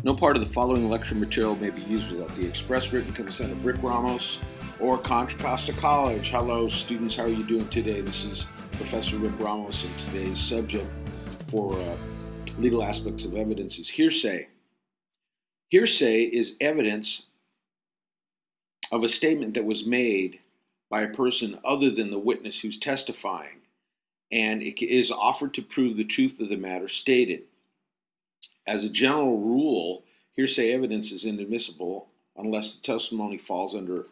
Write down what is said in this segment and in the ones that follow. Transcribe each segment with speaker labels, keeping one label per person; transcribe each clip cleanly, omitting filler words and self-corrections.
Speaker 1: No part of the following lecture material may be used without the express written consent of Rick Ramos or Contra Costa College. Hello, students. How are you doing today? This is Professor Rick Ramos, and today's subject for legal aspects of evidence is hearsay. Hearsay is evidence of a statement that was made by a person other than the witness who's testifying, and it is offered to prove the truth of the matter stated. As a general rule, hearsay evidence is inadmissible unless the testimony falls under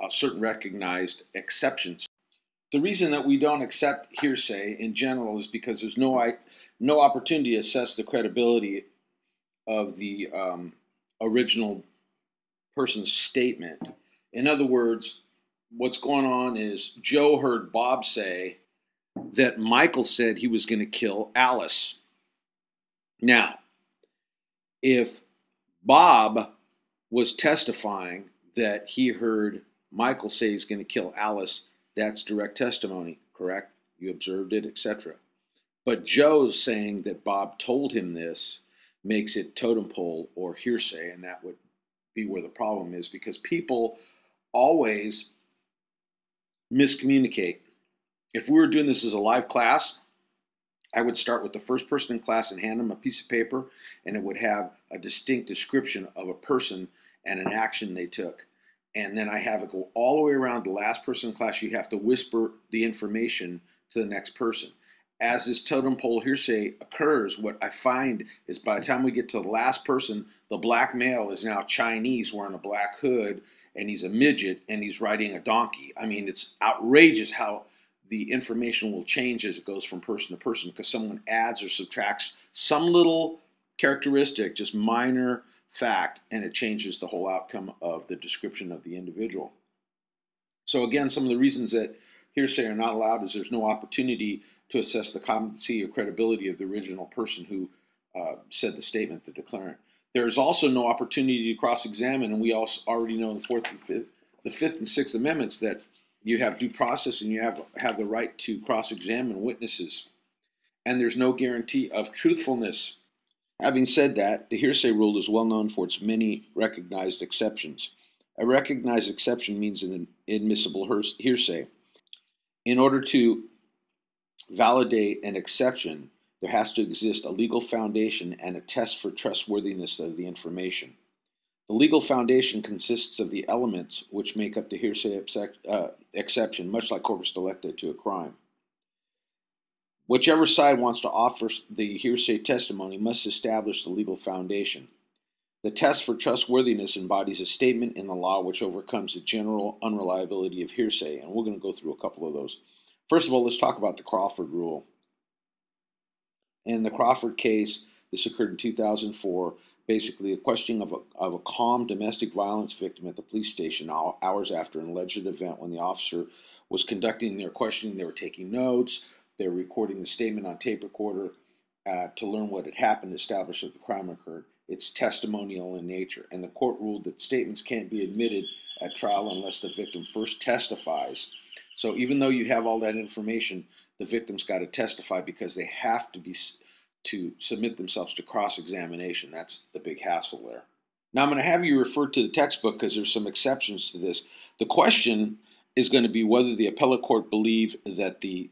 Speaker 1: certain recognized exceptions. The reason that we don't accept hearsay in general is because there's no opportunity to assess the credibility of the original person's statement. In other words, what's going on is Joe heard Bob say that Michael said he was going to kill Alice. Now, if Bob was testifying that he heard Michael say he's going to kill Alice, that's direct testimony, correct? You observed it, etc. But Joe's saying that Bob told him this makes it totem pole or hearsay, and that would be where the problem is, because people always miscommunicate. If we were doing this as a live class, I would start with the first person in class and hand them a piece of paper, and it would have a distinct description of a person and an action they took. And then I have it go all the way around the last person in class. You have to whisper the information to the next person. As this totem pole hearsay occurs, what I find is by the time we get to the last person, the black male is now Chinese wearing a black hood, and he's a midget, and he's riding a donkey. I mean, it's outrageous how the information will change as it goes from person to person, because someone adds or subtracts some little characteristic, just minor fact, and it changes the whole outcome of the description of the individual. So again, some of the reasons that hearsay are not allowed is there's no opportunity to assess the competency or credibility of the original person who said the statement, the declarant. There is also no opportunity to cross-examine, and we also already know in the Fifth and Sixth Amendments that you have due process and you have the right to cross-examine witnesses. And there's no guarantee of truthfulness. Having said that, the hearsay rule is well known for its many recognized exceptions. A recognized exception means an admissible hearsay. In order to validate an exception, there has to exist a legal foundation and a test for trustworthiness of the information. The legal foundation consists of the elements which make up the hearsay exception, much like corpus delicti to a crime. Whichever side wants to offer the hearsay testimony must establish the legal foundation. The test for trustworthiness embodies a statement in the law which overcomes the general unreliability of hearsay, and we're going to go through a couple of those. First of all, let's talk about the Crawford rule. In the Crawford case, this occurred in 2004, basically a questioning of a calm domestic violence victim at the police station hours after an alleged event. When the officer was conducting their questioning, they were taking notes, they were recording the statement on tape recorder to learn what had happened, establish that the crime occurred. It's testimonial in nature, and the court ruled that statements can't be admitted at trial unless the victim first testifies. So even though you have all that information, the victim's got to testify because they have to submit themselves to cross-examination. That's the big hassle there. Now I'm going to have you refer to the textbook because there's some exceptions to this. The question is going to be whether the appellate court believe that the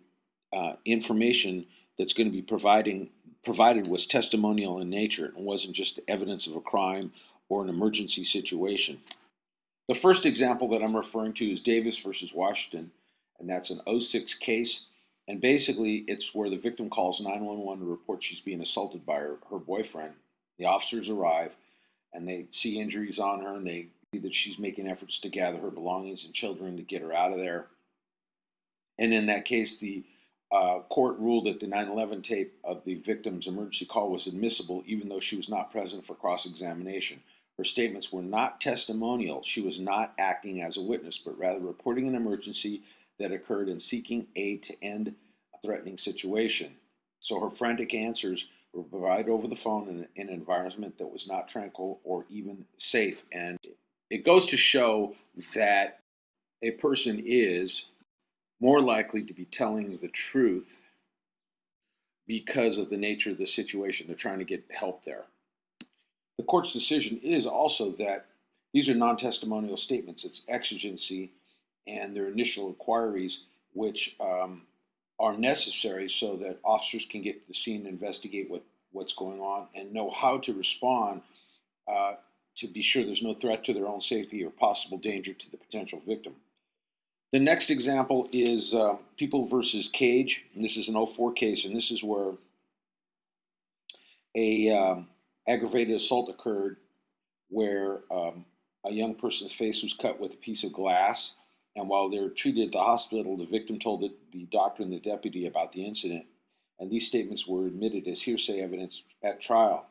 Speaker 1: information that's going to be provided was testimonial in nature and wasn't just the evidence of a crime or an emergency situation. The first example that I'm referring to is Davis versus Washington, and that's an 06 case. And basically, it's where the victim calls 911 to report she's being assaulted by her boyfriend. The officers arrive, and they see injuries on her, and they see that she's making efforts to gather her belongings and children to get her out of there. And in that case, the court ruled that the 911 tape of the victim's emergency call was admissible, even though she was not present for cross-examination. Her statements were not testimonial. She was not acting as a witness, but rather reporting an emergency that occurred and seeking aid to end a threatening situation. So her frantic answers were provided over the phone in an environment that was not tranquil or even safe. And it goes to show that a person is more likely to be telling the truth because of the nature of the situation. They're trying to get help there. The court's decision is also that these are non-testimonial statements. It's exigency and their initial inquiries, which are necessary so that officers can get to the scene and investigate what's going on and know how to respond to be sure there's no threat to their own safety or possible danger to the potential victim. The next example is People versus Cage. And this is an 04 case, and this is where a aggravated assault occurred where a young person's face was cut with a piece of glass, and while they were treated at the hospital, the victim told the doctor and the deputy about the incident, and these statements were admitted as hearsay evidence at trial.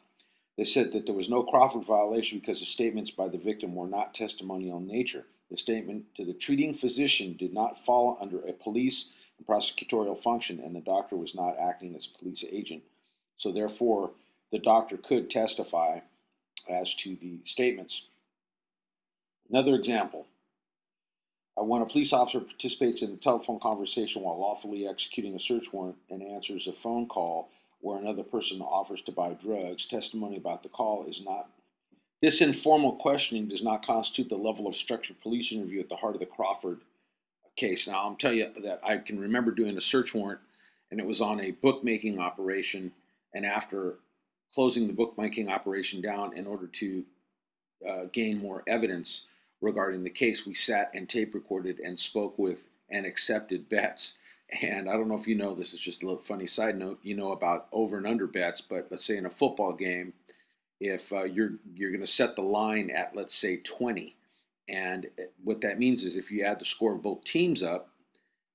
Speaker 1: They said that there was no Crawford violation because the statements by the victim were not testimonial in nature. The statement to the treating physician did not fall under a police and prosecutorial function, and the doctor was not acting as a police agent. So therefore, the doctor could testify as to the statements. Another example, when a police officer participates in a telephone conversation while lawfully executing a search warrant and answers a phone call where another person offers to buy drugs, testimony about the call is not. This informal questioning does not constitute the level of structured police interview at the heart of the Crawford case. Now, I'll tell you that I can remember doing a search warrant, and it was on a bookmaking operation, and after closing the bookmaking operation down in order to gain more evidence regarding the case, we sat and tape recorded and spoke with and accepted bets. And I don't know if you know, this is just a little funny side note, you know about over and under bets, but let's say in a football game, if you're going to set the line at, let's say, 20, and what that means is if you add the score of both teams up,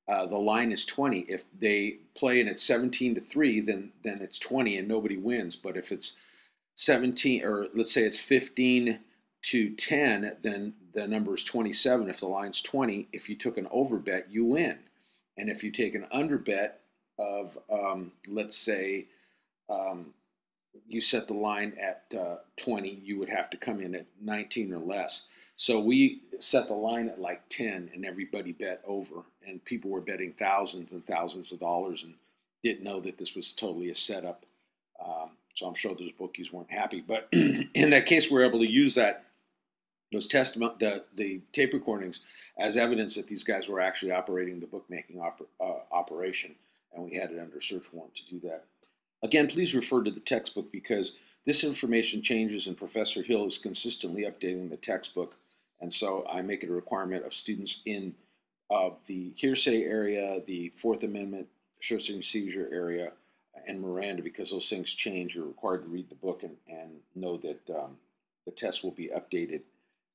Speaker 1: the line is 20. If they play and it's 17-3, then it's 20 and nobody wins. But if it's 17, or let's say it's 15-10, then the number is 27. If the line's 20, if you took an over bet, you win. And if you take an under bet of, let's say, you set the line at 20, you would have to come in at 19 or less. So we set the line at like 10, and everybody bet over. And people were betting thousands and thousands of dollars and didn't know that this was totally a setup. So I'm sure those bookies weren't happy. But in that case, we were able to use those the tape recordings as evidence that these guys were actually operating the bookmaking operation, and we had it under search warrant to do that. Again, please refer to the textbook because this information changes, and Professor Hill is consistently updating the textbook, and so I make it a requirement of students in the hearsay area, the Fourth Amendment, search and seizure area, and Miranda, because those things change. You're required to read the book and know that the test will be updated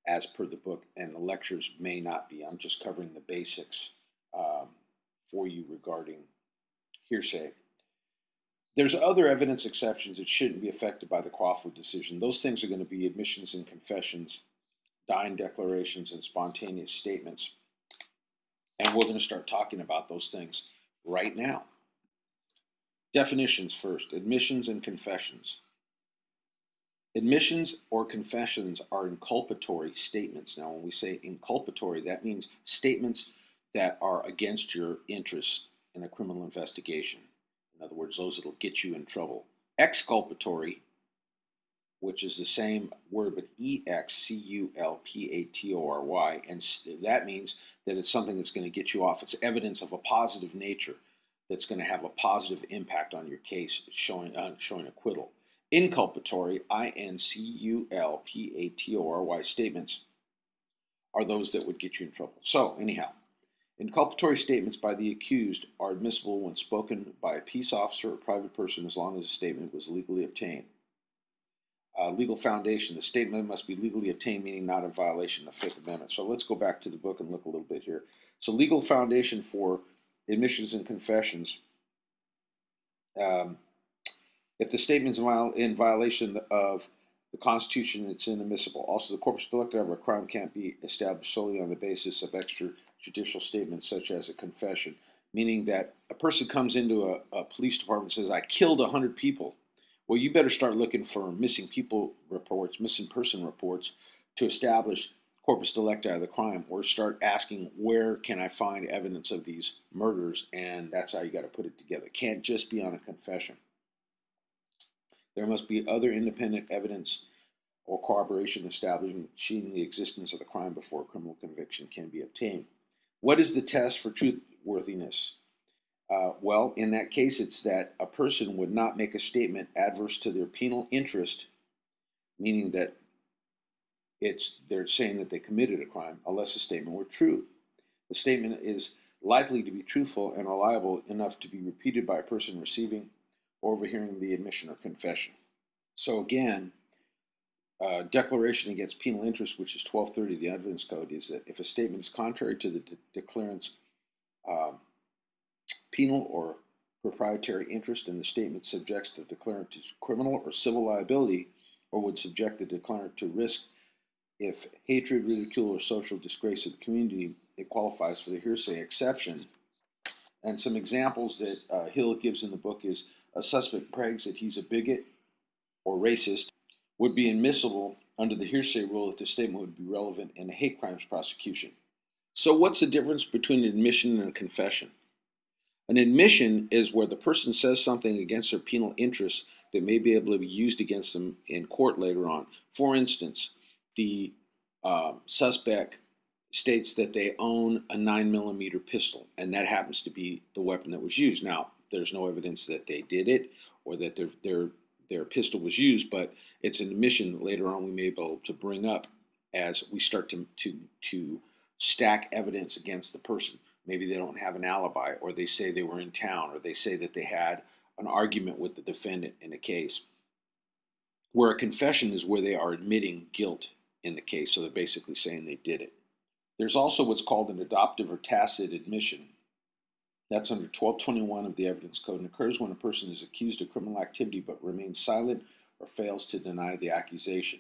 Speaker 1: as per the book, and the lectures may not be. I'm just covering the basics for you regarding hearsay. There's other evidence exceptions that shouldn't be affected by the Crawford decision. Those things are going to be admissions and confessions, dying declarations, and spontaneous statements. And we're going to start talking about those things right now. Definitions first, admissions and confessions. Admissions or confessions are inculpatory statements. Now, when we say inculpatory, that means statements that are against your interest in a criminal investigation. In other words, those that will get you in trouble. Exculpatory, which is the same word, but exculpatory, and that means that it's something that's going to get you off. It's evidence of a positive nature that's going to have a positive impact on your case, showing acquittal. Inculpatory, inculpatory statements are those that would get you in trouble. So, anyhow, inculpatory statements by the accused are admissible when spoken by a peace officer or private person as long as the statement was legally obtained. Legal foundation, the statement must be legally obtained, meaning not in violation of the Fifth Amendment. So let's go back to the book and look a little bit here. So legal foundation for admissions and confessions. If the statement is in violation of the Constitution, it's inadmissible. Also, the corpus delicti of a crime can't be established solely on the basis of extrajudicial statements such as a confession, meaning that a person comes into a police department and says, I killed 100 people. Well, you better start looking for missing people reports, missing person reports to establish corpus delicti of the crime, or start asking, where can I find evidence of these murders? And that's how you got to put it together. It can't just be on a confession. There must be other independent evidence or corroboration establishing the existence of the crime before criminal conviction can be obtained. What is the test for truthworthiness? Well, in that case, it's that a person would not make a statement adverse to their penal interest, meaning that they're saying that they committed a crime, unless the statement were true. The statement is likely to be truthful and reliable enough to be repeated by a person receiving or overhearing the admission or confession. So again, declaration against penal interest, which is 1230 of the Evidence Code, is that if a statement is contrary to the declarant's penal or proprietary interest and the statement subjects the declarant to criminal or civil liability or would subject the declarant to risk if hatred, ridicule, or social disgrace of the community, it qualifies for the hearsay exception. And some examples that Hill gives in the book is a suspect brags that he's a bigot or racist would be admissible under the hearsay rule if the statement would be relevant in a hate crimes prosecution. So what's the difference between an admission and a confession? An admission is where the person says something against their penal interests that may be able to be used against them in court later on. For instance, the suspect states that they own a 9mm pistol, and that happens to be the weapon that was used. Now, there's no evidence that they did it or that their pistol was used, but it's an admission that later on we may be able to bring up as we start to stack evidence against the person. Maybe they don't have an alibi, or they say they were in town, or they say that they had an argument with the defendant in a case. Where a confession is where they are admitting guilt in the case, so they're basically saying they did it. There's also what's called an adoptive or tacit admission. That's under 1221 of the Evidence Code and occurs when a person is accused of criminal activity but remains silent or fails to deny the accusation.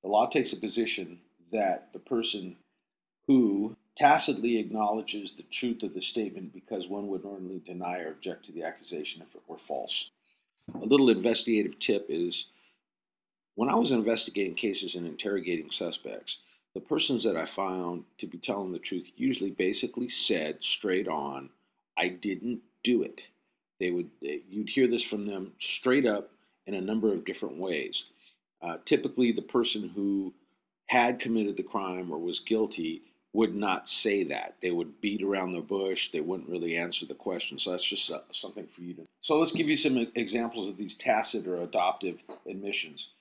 Speaker 1: The law takes a position that the person who tacitly acknowledges the truth of the statement because one would normally deny or object to the accusation if it were false. A little investigative tip is, when I was investigating cases and interrogating suspects, the persons that I found to be telling the truth usually basically said straight on, I didn't do it. You'd hear this from them straight up in a number of different ways. Typically, the person who had committed the crime or was guilty would not say that. They would beat around the bush. They wouldn't really answer the question. So that's just something for you to. So let's give you some examples of these tacit or adoptive admissions.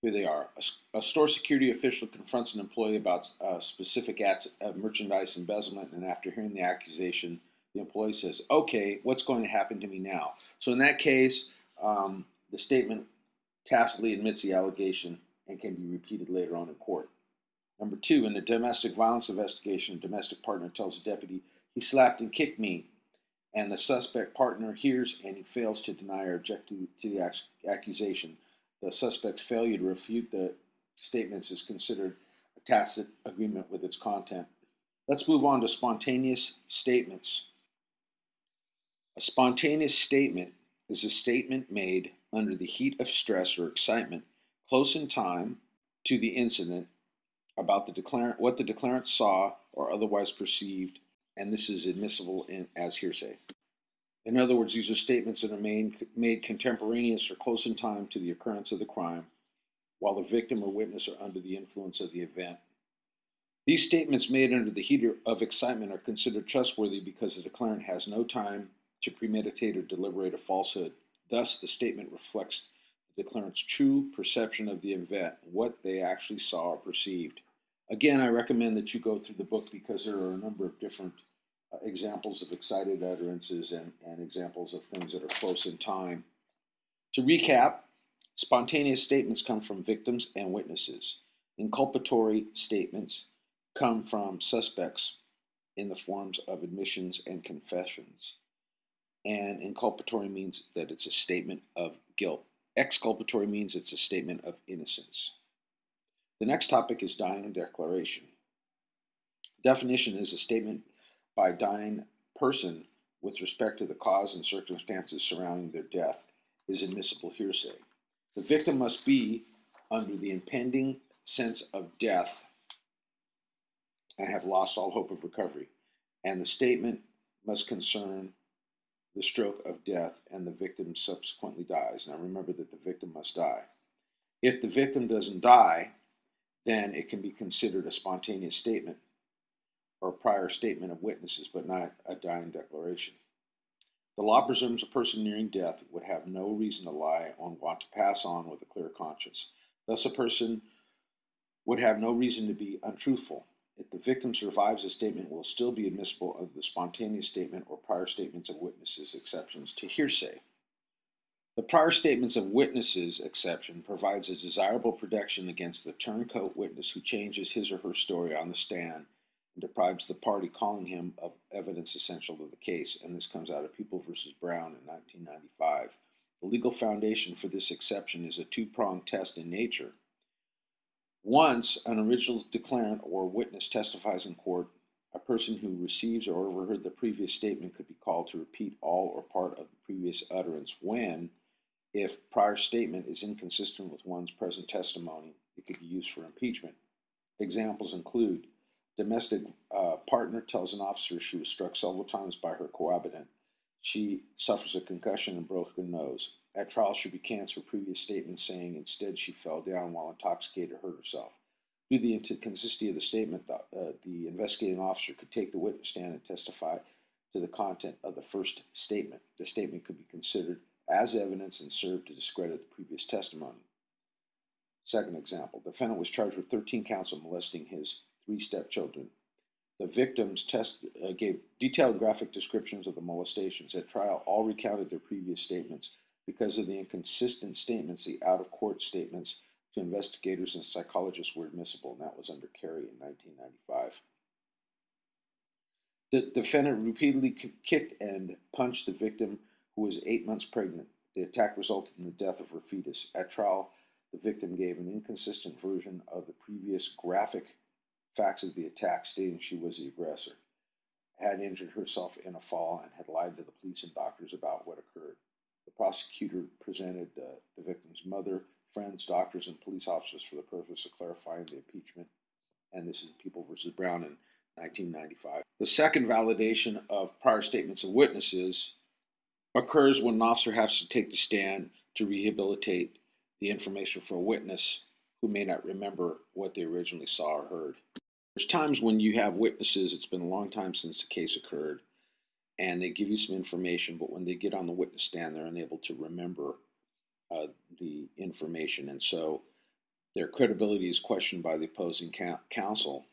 Speaker 1: Here they are. A store security official confronts an employee about specific acts of merchandise embezzlement, and after hearing the accusation, the employee says, okay, what's going to happen to me now? So in that case, the statement tacitly admits the allegation and can be repeated later on in court. Number two, in a domestic violence investigation, a domestic partner tells a deputy, he slapped and kicked me, and the suspect partner hears and he fails to deny or object to the accusation. The suspect's failure to refute the statements is considered a tacit agreement with its content. Let's move on to spontaneous statements. A spontaneous statement is a statement made under the heat of stress or excitement, close in time to the incident, about the declarant, what the declarant saw or otherwise perceived, and this is admissible as hearsay. In other words, these are statements that are made contemporaneous or close in time to the occurrence of the crime, while the victim or witness are under the influence of the event. These statements made under the heat of excitement are considered trustworthy because the declarant has no time to premeditate or deliberate a falsehood. Thus, the statement reflects the declarant's true perception of the event, what they actually saw or perceived. Again, I recommend that you go through the book because there are a number of different examples of excited utterances and examples of things that are close in time. To recap, spontaneous statements come from victims and witnesses. Inculpatory statements come from suspects in the forms of admissions and confessions. And inculpatory means that it's a statement of guilt. Exculpatory means it's a statement of innocence. The next topic is dying declaration. Definition is a statement by a dying person with respect to the cause and circumstances surrounding their death is admissible hearsay. The victim must be under the impending sense of death and have lost all hope of recovery, and the statement must concern the stroke of death and the victim subsequently dies. Now remember that the victim must die. If the victim doesn't die, then it can be considered a spontaneous statement or a prior statement of witnesses, but not a dying declaration. The law presumes a person nearing death would have no reason to lie or want to pass on with a clear conscience. Thus, a person would have no reason to be untruthful. If the victim survives, a statement will still be admissible under the spontaneous statement or prior statements of witnesses exceptions to hearsay. The prior statements of witnesses exception provides a desirable protection against the turncoat witness who changes his or her story on the stand and deprives the party calling him of evidence essential to the case, and this comes out of People v. Brown in 1995. The legal foundation for this exception is a two-pronged test in nature. Once an original declarant or witness testifies in court, a person who receives or overheard the previous statement could be called to repeat all or part of the previous utterance when, if prior statement is inconsistent with one's present testimony, it could be used for impeachment. Examples include domestic partner tells an officer she was struck several times by her cohabitant. She suffers a concussion and broken nose. At trial, she recants her previous statement, saying instead she fell down while intoxicated or hurt herself. Due to the inconsistency of the statement, the investigating officer could take the witness stand and testify to the content of the first statement. The statement could be considered as evidence and serve to discredit the previous testimony. Second example, the defendant was charged with 13 counts of molesting his 3 stepchildren. The victims gave detailed graphic descriptions of the molestations. At trial, all recounted their previous statements. Because of the inconsistent statements, the out-of-court statements to investigators and psychologists were admissible, and that was under Carey in 1995. The defendant repeatedly kicked and punched the victim, who was 8 months pregnant. The attack resulted in the death of her fetus. At trial, the victim gave an inconsistent version of the previous graphic facts of the attack, stating she was the aggressor, had injured herself in a fall, and had lied to the police and doctors about what occurred. The prosecutor presented the victim's mother, friends, doctors, and police officers for the purpose of clarifying the impeachment, and this is People v. Brown in 1995. The second validation of prior statements of witnesses occurs when an officer has to take the stand to rehabilitate the information for a witness who may not remember what they originally saw or heard. There's times when you have witnesses, it's been a long time since the case occurred, and they give you some information, but when they get on the witness stand, they're unable to remember the information, and so their credibility is questioned by the opposing counsel.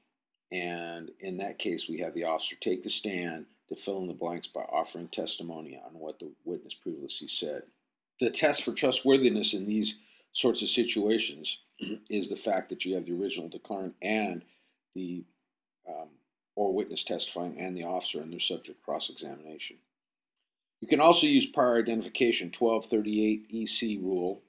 Speaker 1: And in that case, we have the officer take the stand to fill in the blanks by offering testimony on what the witness previously said. The test for trustworthiness in these sorts of situations is the fact that you have the original declarant and the or witness testifying and the officer, and their subject cross-examination. You can also use prior identification, 1238 EC rule.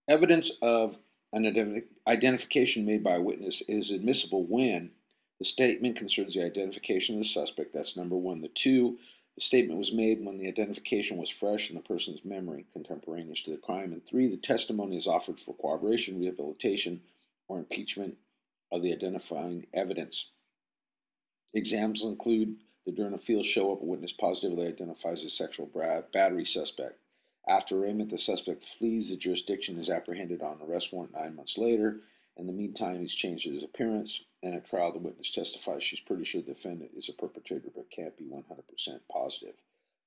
Speaker 1: Evidence of an identification made by a witness is admissible when the statement concerns the identification of the suspect. That's number one. The statement was made when the identification was fresh in the person's memory, contemporaneous to the crime. And 3, the testimony is offered for corroboration, rehabilitation, or impeachment of the identifying evidence. Examples include the during a field show-up, a witness positively identifies a sexual battery suspect. After arraignment, the suspect flees the jurisdiction, is apprehended on an arrest warrant 9 months later. In the meantime, he's changed his appearance, and at trial, the witness testifies she's pretty sure the defendant is a perpetrator but can't be 100% positive.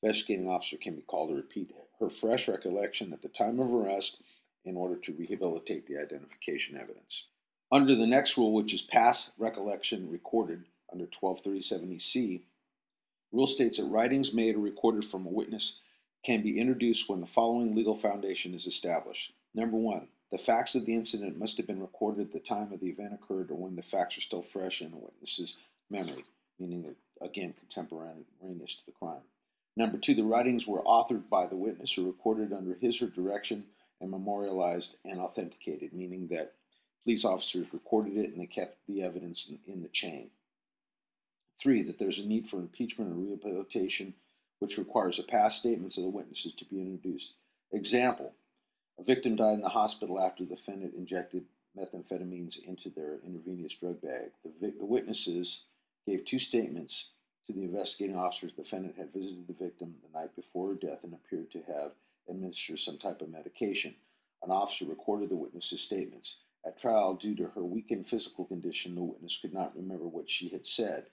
Speaker 1: Investigating officer can be called to repeat her fresh recollection at the time of arrest in order to rehabilitate the identification evidence. Under the next rule, which is past recollection recorded under 1237 EC, rule states that writings made or recorded from a witness can be introduced when the following legal foundation is established. Number 1, the facts of the incident must have been recorded at the time of the event occurred or when the facts are still fresh in the witness's memory, meaning, again, contemporaneous to the crime. Number 2, the writings were authored by the witness or recorded under his or her direction and memorialized and authenticated, meaning that police officers recorded it and they kept the evidence in the chain. 3, that there's a need for impeachment or rehabilitation, which requires the past statements of the witnesses to be introduced. Example, a victim died in the hospital after the defendant injected methamphetamines into their intravenous drug bag. The witnesses gave 2 statements to the investigating officers. The defendant had visited the victim the night before her death and appeared to have administered some type of medication. An officer recorded the witness's statements. At trial, due to her weakened physical condition, the witness could not remember what she had said.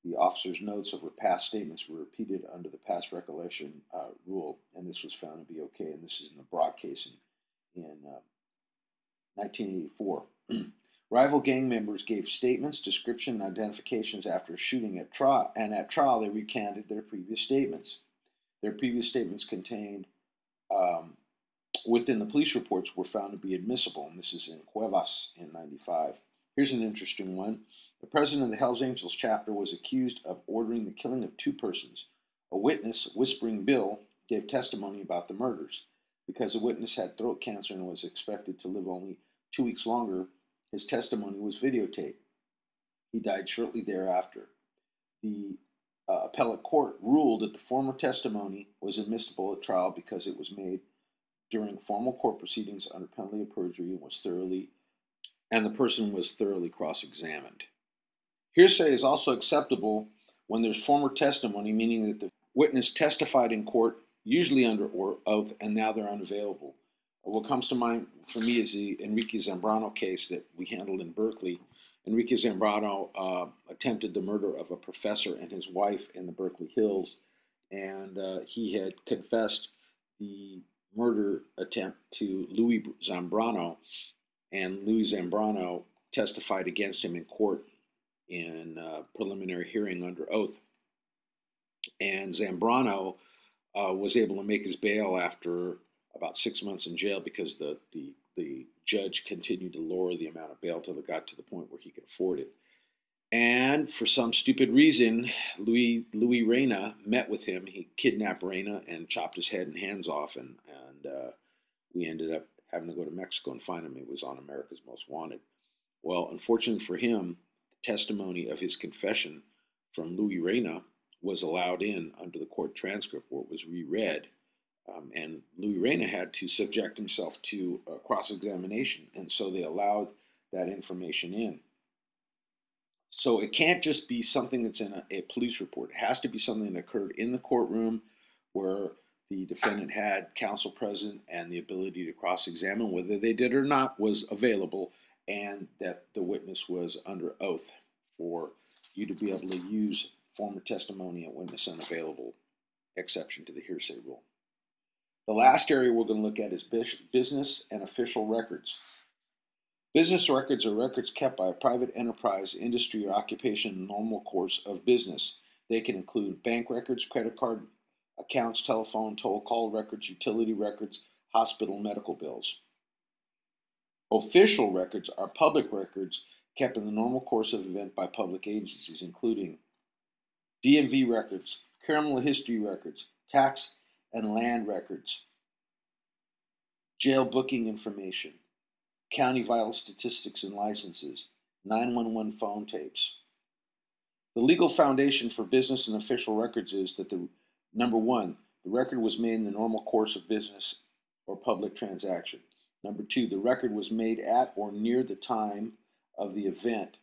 Speaker 1: The officer's notes of her past statements were repeated under the past recollection rule, and this was found to be okay. And this is in the Brock case in 1984. Rival gang members gave statements, description, and identifications after a shooting at trial, and at trial they recanted their previous statements. Their previous statements contained within the police reports were found to be admissible, and this is in Cuevas in 95. Here's an interesting one. The president of the Hells Angels chapter was accused of ordering the killing of 2 persons. A witness, Whispering Bill, gave testimony about the murders. Because the witness had throat cancer and was expected to live only 2 weeks longer, his testimony was videotaped. He died shortly thereafter. The appellate court ruled that the former testimony was admissible at trial because it was made during formal court proceedings under penalty of perjury and the person was thoroughly cross-examined. Hearsay is also acceptable when there's former testimony, meaning that the witness testified in court, usually under oath, and now they're unavailable. What comes to mind for me is the Enrique Zambrano case that we handled in Berkeley. Enrique Zambrano attempted the murder of a professor and his wife in the Berkeley Hills, and he had confessed the murder attempt to Louis Zambrano, and Louis Zambrano testified against him in court in a preliminary hearing under oath. And Zambrano was able to make his bail after about 6 months in jail because the judge continued to lower the amount of bail until it got to the point where he could afford it. And for some stupid reason, Louis Reyna met with him. He kidnapped Reyna and chopped his head and hands off, and we ended up having to go to Mexico and find him. He was on America's Most Wanted. Well, unfortunately for him, the testimony of his confession from Louis Reyna was allowed in under the court transcript where it was reread. And Louis Reyna had to subject himself to cross-examination, and so they allowed that information in. So it can't just be something that's in a police report. It has to be something that occurred in the courtroom where the defendant had counsel present and the ability to cross-examine, whether they did or not was available, and that the witness was under oath for you to be able to use former testimony at witness unavailable, exception to the hearsay rule. The last area we're going to look at is business and official records. Business records are records kept by a private enterprise, industry, or occupation in the normal course of business. They can include bank records, credit card accounts, telephone, toll call records, utility records, hospital medical bills. Official records are public records kept in the normal course of event by public agencies, including DMV records, criminal history records, tax and land records, jail booking information, county vital statistics and licenses, 911 phone tapes. The legal foundation for business and official records is that number one, the record was made in the normal course of business or public transaction. Number two, the record was made at or near the time of the event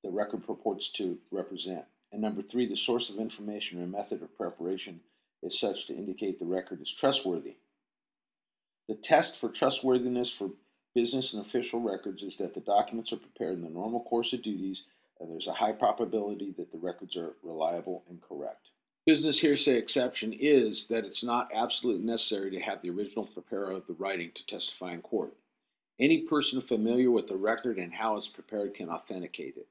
Speaker 1: the record purports to represent. And number three, the source of information or method of preparation is such to indicate the record is trustworthy. The test for trustworthiness for business and official records is that the documents are prepared in the normal course of duties and there's a high probability that the records are reliable and correct. Business hearsay exception is that it's not absolutely necessary to have the original preparer of the writing to testify in court. Any person familiar with the record and how it's prepared can authenticate it.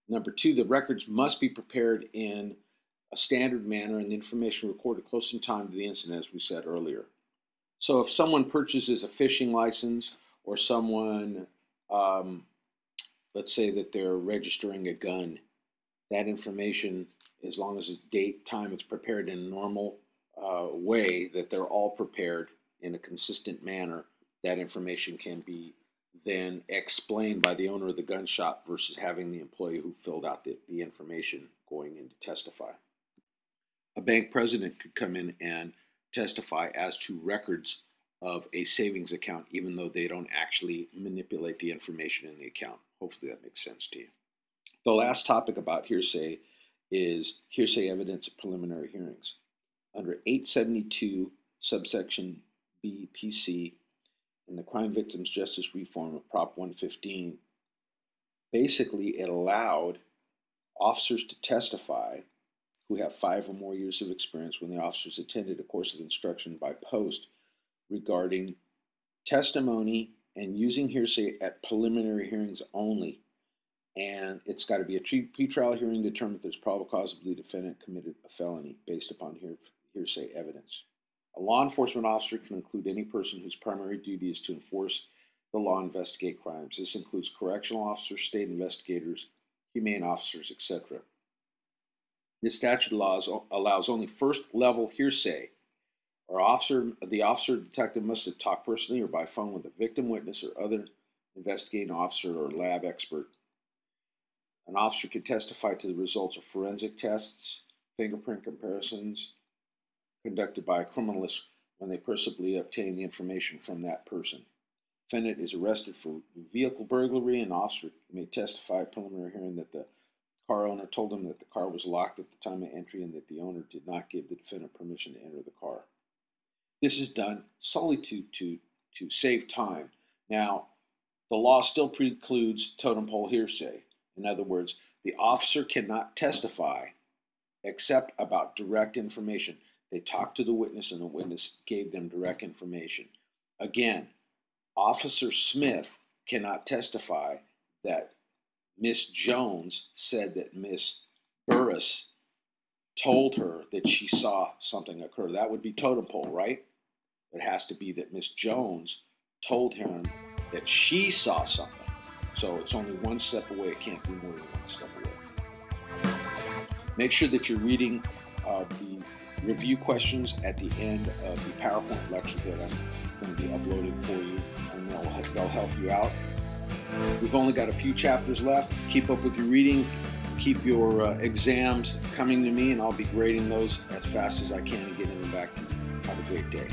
Speaker 1: Number two, the records must be prepared in a standard manner and the information recorded close in time to the incident, as we said earlier. So if someone purchases a fishing license or someone, let's say that they're registering a gun, that information, as long as it's date, time, it's prepared in a normal way, that they're all prepared in a consistent manner, that information can be then explained by the owner of the gun shop versus having the employee who filled out the information going in to testify. A bank president could come in and testify as to records of a savings account, even though they don't actually manipulate the information in the account. Hopefully that makes sense to you. The last topic about hearsay is hearsay evidence at preliminary hearings. Under 872 subsection BPC, in the Crime Victims Justice Reform of Prop 115, basically it allowed officers to testify who have 5 or more years of experience when the officers attended a course of instruction by post regarding testimony and using hearsay at preliminary hearings only. And it's got to be a pretrial hearing to determine if there's probable cause of the defendant committed a felony based upon hearsay evidence. A law enforcement officer can include any person whose primary duty is to enforce the law and investigate crimes. This includes correctional officers, state investigators, humane officers, etc. This statute allows only first-level hearsay. The officer or detective must have talked personally or by phone with a victim witness or other investigating officer or lab expert. An officer can testify to the results of forensic tests, fingerprint comparisons conducted by a criminalist when they personally obtain the information from that person. Defendant is arrested for vehicle burglary. An officer may testify at preliminary hearing that the car owner told him that the car was locked at the time of entry and that the owner did not give the defendant permission to enter the car. This is done solely to save time. Now, the law still precludes totem pole hearsay. In other words, the officer cannot testify except about direct information. They talked to the witness and the witness gave them direct information. Again, Officer Smith cannot testify that Miss Jones said that Miss Burris told her that she saw something occur. That would be totem pole, right? It has to be that Miss Jones told him that she saw something. So it's only one step away. It can't be more than one step away. Make sure that you're reading the review questions at the end of the PowerPoint lecture that I'm going to be uploading for you, and they'll help you out. We've only got a few chapters left. Keep up with your reading. Keep your exams coming to me, and I'll be grading those as fast as I can and getting them back to you. Have a great day.